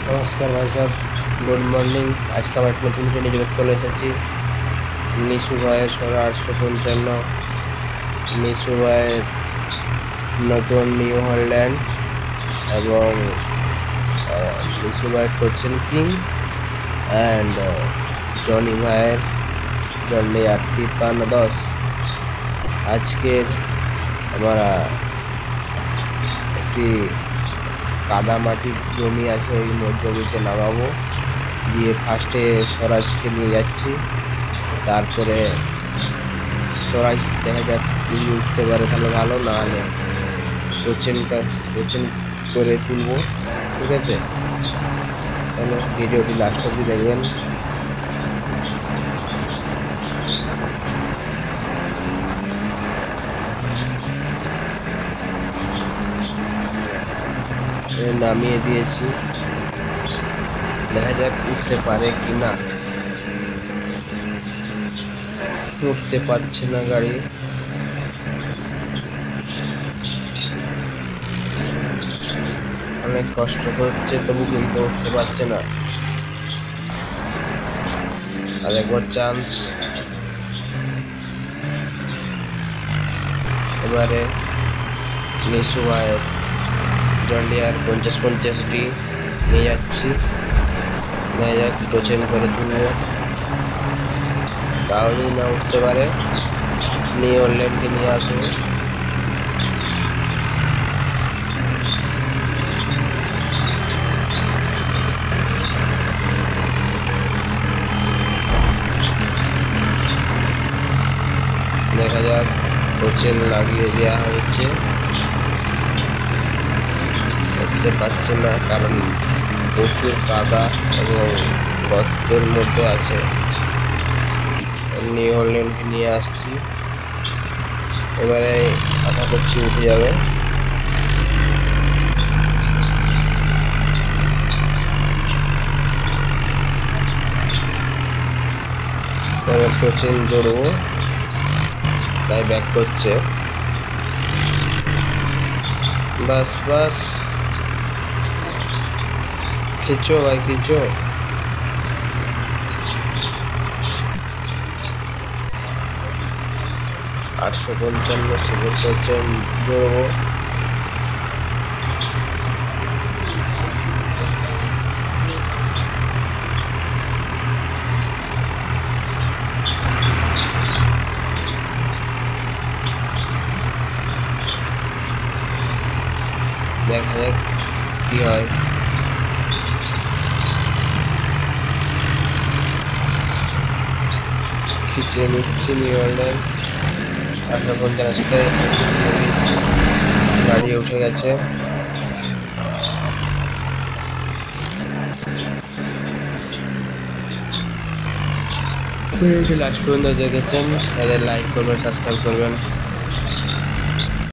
नमस्कार भाई साहब, गुड मॉर्निंग। आज का एक नতুन ভিডিও নিয়ে চলে এসেছি। নিশু ভাইয়ের সোনা 855, নিশু ভাইয়ের নতুন নিউ হল্যান্ড এবং নিশু ভাইয়ের কোচেন কিং অ্যান্ড জনি ভাইয়ের জন্ডে 85310। আজকের আমরা একটি কাদা মাটির জমি আছে, ওই জমিতে নামাবো। গিয়ে ফার্স্টে স্বরাজকে নিয়ে যাচ্ছি, তারপরে স্বরাজ দেখা যাক যদি উঠতে পারে তাহলে ভালো, না হলে কোচেন করে তুলবো। ঠিক আছে, তাহলে ভিডিওটি লাস্ট অবধি দেখবেন। নামিয়ে দিয়েছি, দেখা যাক উঠতে পারে কি না। উঠতে পারছে না গাড়ি, অনেক কষ্ট করছে, তবু কিন্তু উঠতে পারছে না। আর একবার চান্স, এবারে নিশু ভাইয়ের জন্ডিয়ার 50-50টি নিয়ে যাচ্ছি, দেখা যাক কোচেন করে তুলবো। তাও যদি না উঠতে পারে নিউ হল্যান্ডকে নিয়ে আসবো। দেখা যাক, কোচেন লাগিয়ে দেওয়া হয়েছে, উঠতে পারছে না কারণ প্রচুর কাদা এবং গর্তের মধ্যে আছে। নিউ হল্যান্ডকে নিয়ে আসছি, এবারে আশা করছি উঠে যাবে। এবার কোচেন দৌড়বো, তাই ব্যাক করছে। বাস বাস, খিচো ভাই খিচো। 855 সেকেন্ড কোচেন দৌড়বো। দেখা যাক কি হয়। খিচে নিচ্ছি নিউ হল্যান্ড 850 গাড়ি উঠে গেছে। লাস্ট পর্যন্ত দেখেছেন, তাদের লাইক করবেন, সাবস্ক্রাইব করবেন।